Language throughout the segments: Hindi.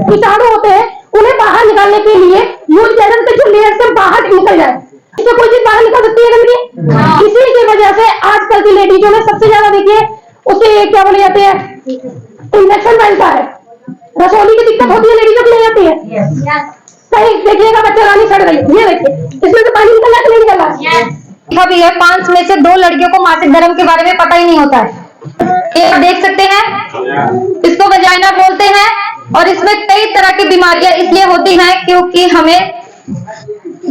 कीटाणु होते हैं उन्हें बाहर निकालने के लिए यूज किया जाता है, जो लेयर से बाहर निकल जाए। इससे कोई चीज बाहर निकल सकती है गंदगी। इसी की वजह से आजकल की लेडीजों में सबसे ज्यादा देखिए उसे क्या बोले जाते हैं, इंजेक्शन बनता है, रसोली की दिक्कत होती है, लेडीजों को नहीं आती है। कहीं देखिएगा बच्चा रानी सड़ गई, ये देखिए इसमें से पानी निकल रहा है कि नहीं निकल रहा। अभी है 5 में से 2 लड़कियों को मासिक धर्म के बारे में पता ही नहीं होता है। ये आप देख सकते हैं, इसको वजाइना बोलते हैं और इसमें कई तरह की बीमारियां इसलिए होती हैं क्योंकि हमें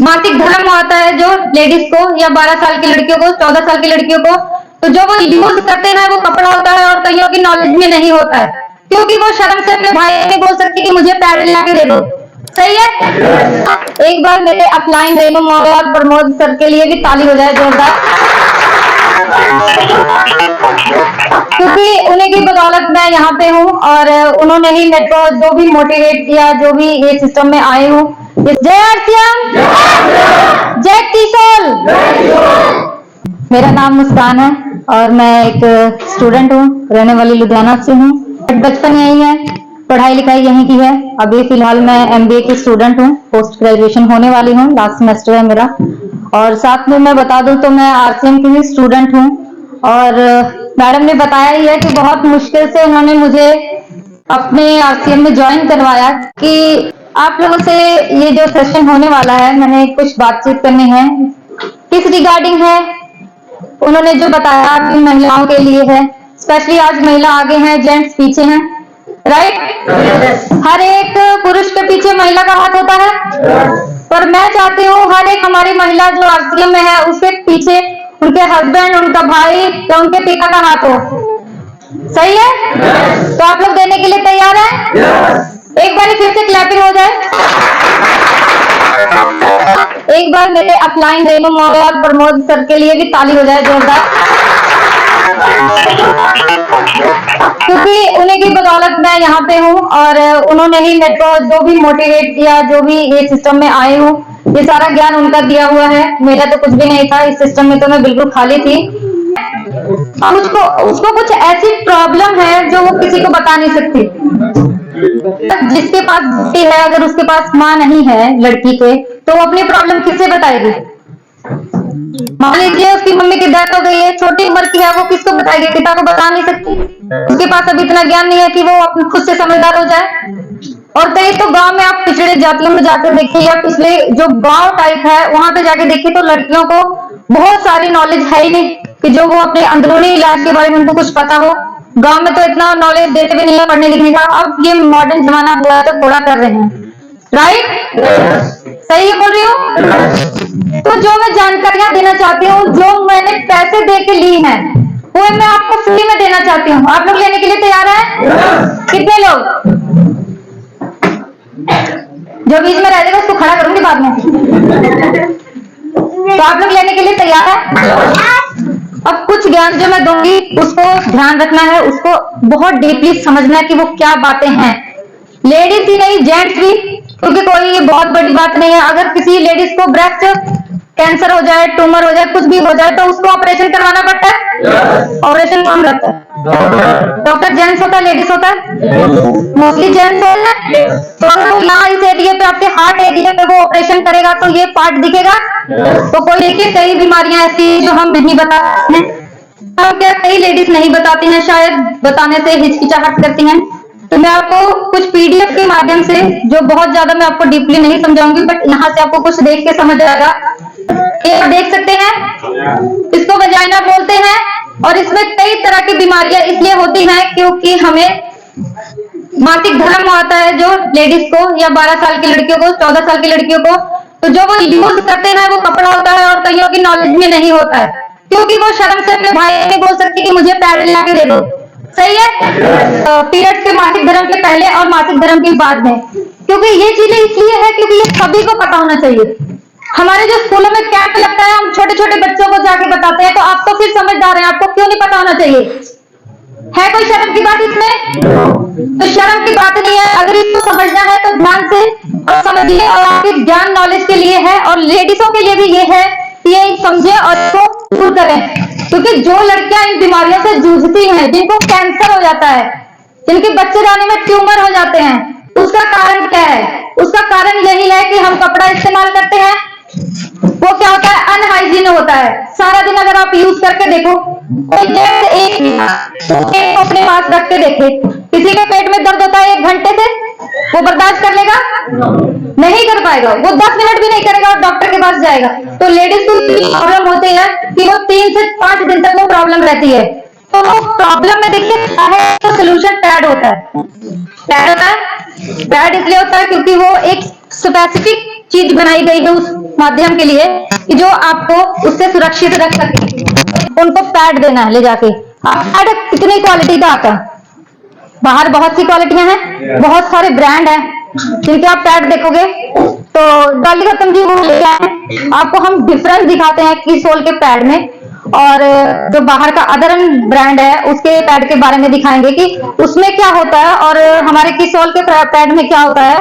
मासिक धर्म आता है जो लेडीज को या 12 साल की लड़कियों को, 14 साल की लड़कियों को, तो जो वो यूज करते हैं वो कपड़ा होता है और कईयों की नॉलेज में नहीं होता है क्योंकि वो शर्म से अपने भाई नहीं बोल सकती कि मुझे पैड ला के दे दो। सही है। एक बार मेरे अपलाइन रेणु मॉडल और प्रमोद सर के लिए भी ताली हो जाए जोरदार, क्योंकि उन्हीं की बदौलत मैं यहाँ पे हूँ और उन्होंने ही मेरे को जो भी मोटिवेट किया, जो भी ये सिस्टम में आए हूँ। जय आरसीएम, जय किशोर। मेरा नाम मुस्कान है और मैं एक स्टूडेंट हूँ, रहने वाली लुधियाना से हूँ। बचपन यही है, पढ़ाई लिखाई यहीं की है। अभी फिलहाल मैं एमबीए की स्टूडेंट हूँ, पोस्ट ग्रेजुएशन होने वाली हूँ, लास्ट सेमेस्टर है मेरा। और साथ में मैं बता दूं तो मैं आरसीएम की भी स्टूडेंट हूँ और मैडम ने बताया ही है कि बहुत मुश्किल से उन्होंने मुझे अपने आरसीएम में ज्वाइन करवाया कि आप लोगों से ये जो सेशन होने वाला है, मैंने कुछ बातचीत करनी है। किस रिगार्डिंग है, उन्होंने जो बताया कि महिलाओं के लिए है, स्पेशली आज महिला आगे हैं, जेंट्स पीछे हैं, राइट। हर एक पुरुष के पीछे महिला का हाथ होता है, पर मैं चाहती हूँ हर एक हमारी महिला जो आरसीएम में है उसके पीछे उनके हस्बैंड, उनका भाई या उनके पिता का हाथ हो। सही है। तो आप लोग देने के लिए तैयार हैं? एक बार फिर से क्लैपिंग हो जाए। एक बार मेरे अपलाइन रेणु मॉडल और प्रमोद सर के लिए भी ताली हो जाए जोरदार, क्योंकि उन्हीं की बदौलत मैं यहाँ पे हूँ और उन्होंने ही मेरे को जो भी मोटिवेट किया, जो भी ये सिस्टम में आए हूँ, ये सारा ज्ञान उनका दिया हुआ है। मेरा तो कुछ भी नहीं था इस सिस्टम में, तो मैं बिल्कुल खाली थी। उसको कुछ ऐसी प्रॉब्लम है जो वो किसी को बता नहीं सकती। जिसके पास बेटी है, अगर उसके पास माँ नहीं है लड़की के, तो वो अपनी प्रॉब्लम किससे बताएगी? मान लीजिए उसकी मम्मी की डेथ हो गई है, छोटी उम्र की है, वो किसको बताएगी? पिता को बता नहीं सकती। उसके पास अभी इतना ज्ञान नहीं है कि वो खुद से समझदार हो जाए। और कई तो गांव में आप पिछड़े जातियों में जाकर देखिए या पिछले जो गांव टाइप है वहां पे जाके देखिए तो लड़कियों को बहुत सारी नॉलेज है ही नहीं कि जो वो अपने अंदरूनी इलाज के बारे में उनको कुछ पता हो। गांव में तो इतना नॉलेज देते भी नहीं है पढ़ने लिखने का। अब ये मॉडर्न जमाना हुआ तो थोड़ा कर रहे हैं, राइट। सही बोल रही हूँ। तो जो मैं जानकारियां देना चाहती हूँ, जो मैंने पैसे दे के ली है, वो मैं आपको फ्री में देना चाहती हूँ। आप लोग लेने के लिए तैयार हैं? कितने लोग? जो बीच में रह जाएगा उसको खड़ा करूंगी बाद में। तो आप लोग लेने के लिए तैयार हैं? अब कुछ ज्ञान जो मैं दूंगी उसको ध्यान रखना है, उसको बहुत डीपली समझना है कि वो क्या बातें हैं। लेडीज ही नहीं, जेंट्स भी, क्योंकि कोई ये बहुत बड़ी बात नहीं है। अगर किसी लेडीज को ब्रेस्ट कैंसर हो जाए, ट्यूमर हो जाए, कुछ भी हो जाए, तो उसको ऑपरेशन करवाना पड़ता है। ऑपरेशन कौन करता है? डॉक्टर जेंट्स होता है, लेडीज होता है? मोस्टली जेंट्स होता है। तो अगर यहाँ इस एरिया पे, आपके हार्ट एरिया पे वो ऑपरेशन करेगा तो ये पार्ट दिखेगा। तो कोई देखिए, कई बीमारियां ऐसी जो हम नहीं बताते हैं, क्या कई लेडीज नहीं बताती हैं, शायद बताने से हिचकिचाहट करती हैं। तो मैं आपको कुछ पीडीएफ के माध्यम से, जो बहुत ज्यादा मैं आपको डीपली नहीं समझाऊंगी, बट यहाँ से आपको कुछ देख के समझ आएगा। ये आप देख सकते हैं, इसको वजाइना बोलते हैं और इसमें कई तरह की बीमारियां इसलिए होती हैं क्योंकि हमें मासिक धर्म आता है जो लेडीज को या 12 साल की लड़कियों को, 14 साल की लड़कियों को, तो जो वो यूज करते हैं वो कपड़ा होता है और कईयों की नॉलेज में नहीं होता है क्योंकि वो शर्म से अपने भाई नहीं बोल सकती कि मुझे पैड ला के दे दो। सही है। पीरियड्स के मासिक धर्म के पहले और मासिक धर्म के बाद में, क्योंकि ये चीजें इसलिए है क्योंकि ये सभी को पता होना चाहिए। हमारे जो स्कूलों में कैंप लगता है, हम छोटे छोटे बच्चों को जाके बताते हैं, तो आप तो फिर समझदार हैं, आपको क्यों नहीं पता होना चाहिए? है कोई शर्म की बात इसमें? तो शर्म की बात नहीं है। अगर इसको समझना है तो ध्यान से और समझिए, और आपके ज्ञान नॉलेज के लिए है और लेडीजों के लिए भी ये है, ये समझे और इसको दूर करें। क्योंकि जो लड़कियां इन बीमारियों से जूझती हैं, जिनको कैंसर हो जाता है, जिनके बच्चे जाने में ट्यूमर हो जाते हैं, उसका उसका कारण क्या है? उसका कारण यही है कि हम कपड़ा इस्तेमाल करते हैं, वो क्या होता है, अनहाइजीन होता है। सारा दिन अगर आप यूज करके देखो, एक अपने पास रख के देखे, किसी के पेट में दर्द होता है 1 घंटे से, वो बर्दाश्त कर लेगा? नहीं कर पाएगा, वो 10 मिनट भी नहीं करेगा और डॉक्टर के पास जाएगा। तो लेडीज को प्रॉब्लम होती है कि वो 3 से 5 दिन तक वो प्रॉब्लम रहती है। तो वो प्रॉब्लम में देखिए तो सोल्यूशन पैड होता है। पैड होता है, पैड इसलिए होता है क्योंकि वो एक स्पेसिफिक चीज बनाई गई है उस माध्यम के लिए कि जो आपको उससे सुरक्षित रख सके। उनको पैड देना है ले जाके। पैड कितनी क्वालिटी का आता है? बाहर बहुत सी क्वालिटियां हैं, बहुत सारे ब्रांड हैं, जिनके आप पैड देखोगे तो डॉली खत्म जी वो आपको हम डिफरेंस दिखाते हैं की सोल के पैड में, और जो बाहर का अदर ब्रांड है उसके पैड के बारे में दिखाएंगे कि उसमें क्या होता है और हमारे की सोल के पैड में क्या होता है।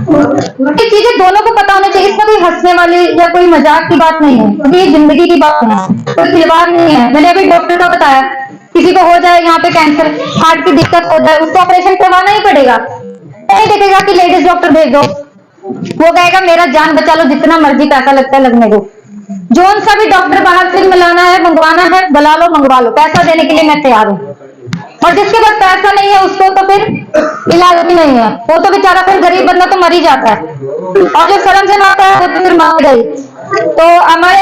ये चीजें दोनों को पता होनी चाहिए। इसमें कोई हंसने वाली या कोई मजाक की बात नहीं है, क्योंकि ये जिंदगी की बात है, कोई खिलवाड़ नहीं है। मैंने अभी डॉक्टर को बताया, किसी को हो जाए यहाँ पे कैंसर, हार्ट की दिक्कत हो जाए, उसको ऑपरेशन करवाना ही पड़ेगा। नहीं देखेगा कि लेडीज डॉक्टर भेज दो, वो कहेगा मेरा जान बचा लो, जितना मर्जी पैसा लगता है लगने दो। जोन सा भी डॉक्टर बाहर से मिलाना है, मंगवाना है, बुला लो, मंगवा लो, पैसा देने के लिए मैं तैयार हूँ। और जिसके पास पैसा नहीं है उसको तो फिर इलाज भी नहीं है, वो तो बेचारा फिर गरीब बंदा तो मर ही जाता है, और जो शर्म से ना आता है वो तो फिर मार गई। तो हमारे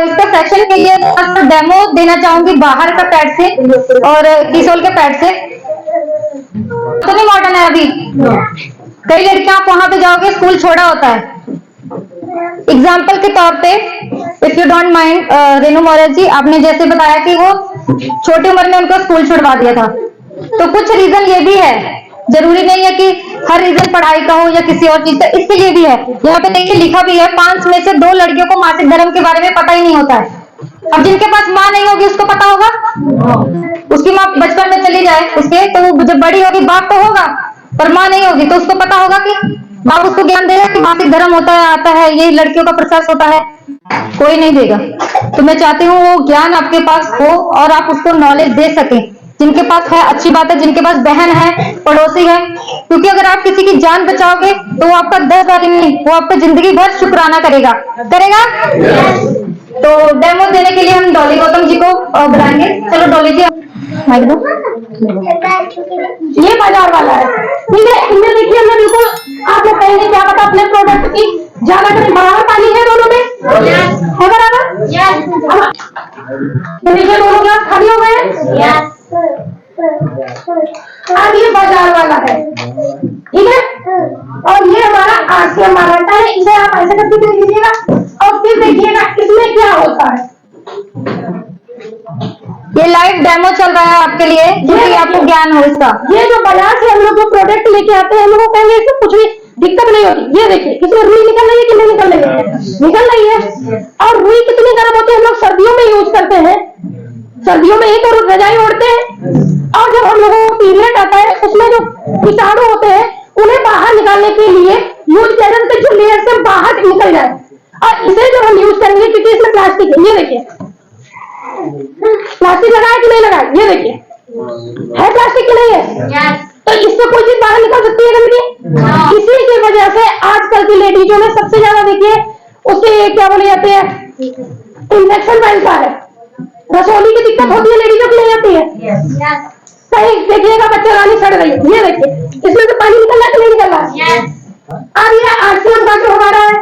इसका सेक्शन के लिए डेमो देना चाहूंगी बाहर का पैड से और कीसोल के पैड से। तो नहीं मॉडर्न है अभी, कई लड़कियां आप वहां पे जाओगे स्कूल छोड़ा होता है। एग्जाम्पल के तौर पे if you don't mind Renu Maurya ji, आपने जैसे बताया कि वो छोटी उम्र में उनको स्कूल छुड़वा दिया था, तो कुछ रीजन ये भी है, जरूरी नहीं है कि हर रीजन पढ़ाई का हो या किसी और चीज का, इसके लिए भी है। यहाँ पे देखिए लिखा भी है 5 में से 2 लड़कियों को मासिक धर्म के बारे में पता ही नहीं होता है। अब जिनके पास माँ नहीं होगी उसको पता होगा, उसकी माँ बचपन में चली जाए उसके, तो वो जब बड़ी होगी बाप तो होगा, पर माँ नहीं होगी तो उसको पता होगा कि बाप उसको ज्ञान देगा कि मासिक धर्म होता है, आता है, ये लड़कियों का प्रोसेस होता है, कोई नहीं देगा। तो मैं चाहती हूँ वो ज्ञान आपके पास हो और आप उसको नॉलेज दे सके। जिनके पास है अच्छी बात है, जिनके पास बहन है, पड़ोसी है, क्योंकि अगर आप किसी की जान बचाओगे तो वो आपका 10 बार नहीं, वो आपका जिंदगी भर शुक्राना करेगा। तो डेमो देने के लिए हम डॉली गौतम जी को बुलाएंगे। चलो डॉली जी ये बाजार वाला है, ठीक है। इनमें देखिए मैं बिल्कुल आप लोग कहेंगे क्या पता अपने प्रोडक्ट की ज्यादा करें, बराबर पानी है दोनों में, है बराबर? देखिए दोनों ग्लास खाली हो गए। अब ये बाजार वाला है, ठीक है, और ये हमारा आरसीएम माराटा है। इसे आप ऐसे करके देख लीजिएगा और फिर देखिएगा इसमें क्या होता है। ये लाइव डेमो चल रहा है आपके लिए, क्योंकि आपको ज्ञान हो इसका। ये जो बाजार से हम लोग जो प्रोडक्ट लेके आते हैं, हम लोग को कहेंगे इसमें कुछ भी दिक्कत नहीं होती। ये देखिए इसमें रुई निकल रही है कि नहीं निकल रही है? निकल रही है। और रुई कितनी गर्म होती है, हम लोग सर्दियों में यूज करते हैं, सर्दियों में एक और रजाई ओढ़ते हैं, और जब हम लोगों को पीरियड आता है उसमें जो कीटाणु होते हैं उन्हें बाहर निकालने के लिए यूज करते हैं, जो लेयर से बाहर निकल जाए। और इसे जब हम यूज करेंगे, क्योंकि इसमें प्लास्टिक है, ये देखिए प्लास्टिक लगाया कि नहीं लगाया, ये देखिए है प्लास्टिक की नहीं है। तो इससे कोई चीज बाहर निकल सकती है गंदगी? इसी की वजह से आजकल की लेडीजों में सबसे ज्यादा देखिए उसके क्या बोले जाते हैं, इंफेक्शन फैलता है, रसोली की दिक्कत होती है, लेडीजों की नहीं होती है। कहीं देखिएगा बच्चे रानी सड़ रही है, ये देखिए इसमें से पानी निकल रहा है कि नहीं निकल रहा? अब ये आरसीएम का जो हमारा है,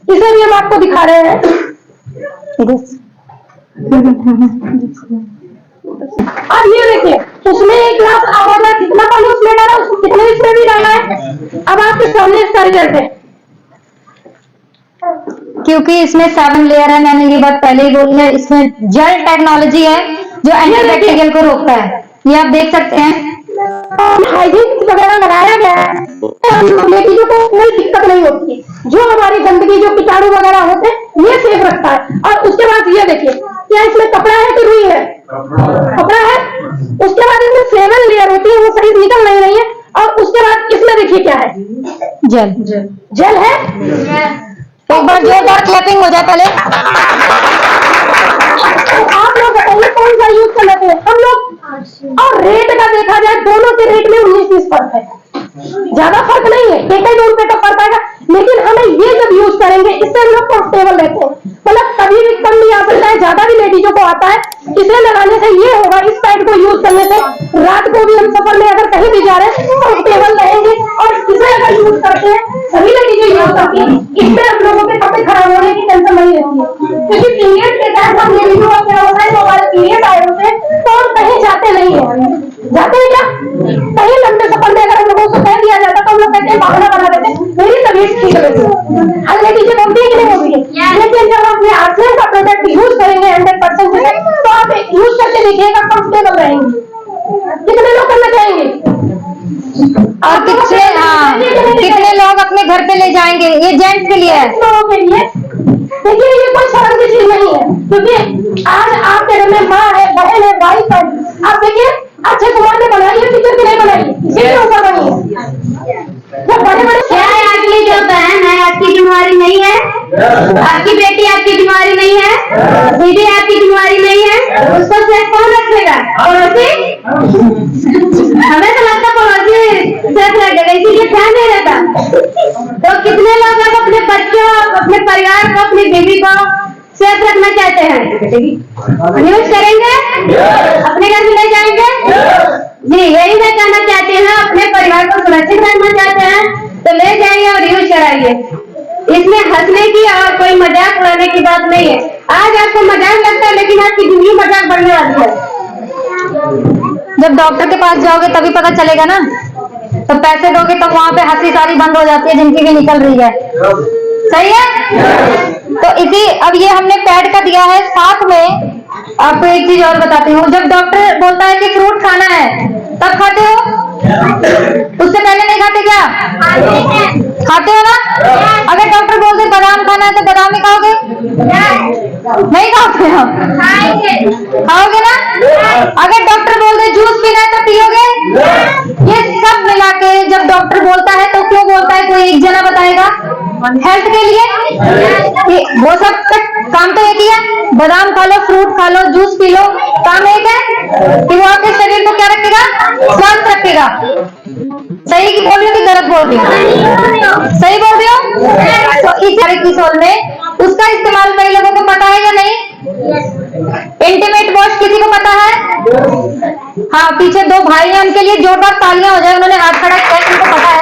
इसे भी हम आपको दिखा रहे हैं। अब ये देखिए उसमें एक ग्लास आधा कितना पानी उसमें डाला, उसको कितने इसमें भी डाला है। अब आपके सामने इसका रिजल्ट है, क्योंकि इसमें 7 लेयर है, मैंने ये बात पहले ही बोली है। इसमें जेल टेक्नोलॉजी है जो एंटीबैक्टीरियल को रोकता है, ये आप देख सकते हैं। हाइजीन वगैरह लगाया गया है, लेडीजों को कोई दिक्कत नहीं होती है। जो हमारी गंदगी जो कीटाणु वगैरह होते हैं ये सेफ रखता है। और उसके बाद ये देखिए क्या इसमें कपड़ा है कि रुई है? कपड़ा है। उसके बाद इसमें 7 लेयर होती है, वो सही निकल नहीं रही है। और उसके बाद इसमें देखिए क्या है, जेल जेल है। एक बार जोरदार क्लैपिंग हो जाए पहले। आप लोग बताइए कौन सा यूज कर लेते हैं हम लोग? और रेट का देखा जाए दोनों के रेट में 19-20 फर्क है। ज्यादा फर्क नहीं है, 1-2 रुपए का फर्क आएगा, लेकिन हमें ये जब यूज करेंगे इससे हम लोग कंफर्टेबल रहते हैं। मतलब कभी भी कम नहीं आ सकता है, ज्यादा भी लेडीजों को आता है। इसे लगाने से ये होगा, इस पैड को यूज करने से रात को भी हम सफर में अगर कहीं भी जा रहे हैं कंफर्टेबल रहेंगे। और इसे अगर यूज करते हैं, सभी लेडीजें यूज करती हैं, इससे हम लोगों के कपड़े खराब होने की टेंशन नहीं रहती है। क्योंकि पीरियड के टाइम हम लेडीजों का क्या होता है, हमारे पीरियड आए होते हैं तो हम कहीं जाते नहीं है। जाते हैं क्या? कहीं लंबे सफर में अगर हम लोगों से कह दिया जाता तो हम लोग कहते हैं, बहाना बना देते हैं, मेरी तबीयत ठीक रहती है। हर लेडीजें बोलती है कि नहीं बोलती है, लेकिन जब हम अपने आर्सेनल का प्रोडक्ट यूज करेंगे 100% तो आप यूज करके देखिएगा, कंफर्टेबल रहेंगे। कितने लोग करना चाहेंगे? और कितने लोग अपने घर पे ले जाएंगे? ये जेंट्स के लिए है। लोगों के लिए देखिए, ये कोई शर्म की चीज नहीं है, क्योंकि आज आपके घर में माँ है, बहन है, वाइफ है। आप देखिए, अक्षय कुमार ने बनाई है पिक्चर की नहीं बनाई, इसके ऊपर बनी है। जब बड़े बड़े क्या है, आपकी जो बहन है आपकी बीमारी नहीं है, आपकी बेटी आपकी बीमारी नहीं है, दीदी आपकी बीमारी नहीं है, उसको सेफ कौन रखेगा? पड़ोसी। हमें तो लगता पड़ोसी सेफ रखेगा, इसीलिए ध्यान नहीं रहता। तो कितने लोग अब अपने बच्चों, अपने परिवार को, अपनी बीवी को सेफ रखना चाहते हैं? यूज करेंगे, अपने घर में ले जाएंगे। जी, यही मैं कहना चाहती हूँ, अपने परिवार को सुरक्षित रखना चाहते हैं तो ले जाइए और यूज कराइए। इसमें हंसने की और कोई मजाक उड़ाने की बात नहीं है। आज आपको मजाक लगता है, लेकिन आपकी जिंदगी मजाक बढ़ने वाली है। जब डॉक्टर के पास जाओगे तभी पता चलेगा ना, तो पैसे दोगे तो वहां पे हंसी सारी बंद हो जाती है, जिनकी भी निकल रही है। सही है? तो इसी, अब ये हमने पैड का दिया है, साथ में आपको एक चीज और बताती हूँ। जब डॉक्टर बोलता है कि फ्रूट खाना है, तब खाते हो? उससे पहले नहीं खाते क्या? खाते हो ना? अगर डॉक्टर बोल दे बादाम खाना है तो बादाम ही खाओगे? नहीं खाओगे हो? खाओगे ना? अगर डॉक्टर बोल दे जूस पीना है तो पियोगे? ये सब मिला के जब डॉक्टर बोलता है तो क्यों बोलता है, कोई एक जना बताएगा? हेल्थ के लिए। वो सब काम तो एक ही है, बादाम खा लो, फ्रूट खा लो, जूस पी लो, काम एक है कि वो आपके शरीर को क्या रखेगा? स्वस्थ रखेगा। सही की बोल रही हो कि गलत बोल रही हो? सही बोल रही हो? तो इस एरिकिसोल में उसका इस्तेमाल कई लोगों को पता है या नहीं? इंटीमेट वॉश किसी को पता है? हाँ, पीछे 2 भाई हैं, उनके लिए जोरदार तालियां हो जाए, उन्होंने हाथ खड़ा किया, उनको पता है।